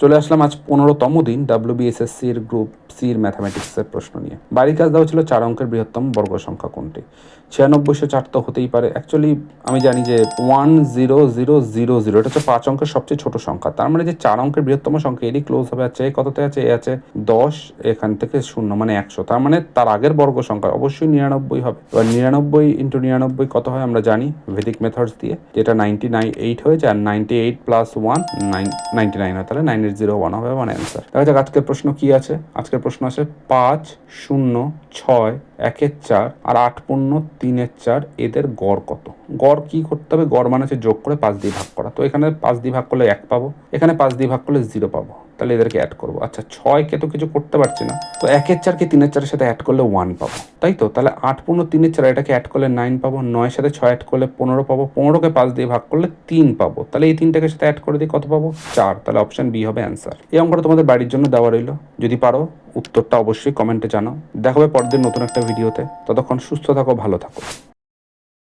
চলে আসলাম আজ 15তম দিন WBSSC-র গ্রুপ সির ম্যাথামেটিক্সের প্রশ্ন নিয়ে। বাড়ির কাজ দেওয়া ছিল 4 অঙ্কের বৃহত্তম বর্গ সংখ্যা কোনটি। 9604 তো হতেই পারে। অ্যাকচুয়ালি আমি জানি যে 10000 এটা হচ্ছে 5 অঙ্কের সবচেয়ে ছোট সংখ্যা। তার মানে যে 4 অঙ্কের বৃহত্তম সংখ্যা এরই ক্লোজ হবে। আচ্ছা এ কততে আছে? এ আছে 10, এখান থেকে 0 মানে 100। তার মানে তার আগের বর্গ সংখ্যা অবশ্যই 99 হবে। এবার 99 ইন্টু 99 কত হয় আমরা জানি ভেদিক মেথডস দিয়ে, যেটা 98 হয়ে যায়, আর 98 প্লাস 1 99 হয়, তাহলে 9801 হবে আমার অ্যান্সার। দেখা যাক আজকের প্রশ্ন কি আছে। আজকের প্রশ্ন আছে 5, 0, 6, 1 4 আর 8 পূর্ণ 3 4 এদের গড় কত। গড় কি করতে হবে? গড় মানে হচ্ছে যোগ করে 5 দিয়ে ভাগ করা। তো এখানে 5 দিয়ে ভাগ করলে 1 পাবো, এখানে 5 দিয়ে ভাগ করলে 0 পাবো, তাহলে এদেরকে অ্যাড করবো। আচ্ছা 6কে তো কিছু করতে পারছি না, তো 1 4কে 3 4-এর সাথে অ্যাড করলে 1 পাবো, তাই তো। তাহলে 8 পূর্ণ 3 4 এটাকে অ্যাড করলে 9 পাবো, 9 সাথে 6 অ্যাড করলে 15 পাবো, 15কে 5 দিয়ে ভাগ করলে 3 পাবো, তাহলে এই 3টাকে সাথে অ্যাড করে দিয়ে কত পাবো? 4। তাহলে অপশন বি হবে অ্যান্সার। এই অঙ্কটা তোমাদের বাড়ির জন্য দেওয়া রইল, যদি পারো উত্তরটা অবশ্যই কমেন্টে জানাও। দেখা হবে পরদিন নতুন একটা ভিডিওতে। ততক্ষণ সুস্থ থাকো, ভালো থাকো।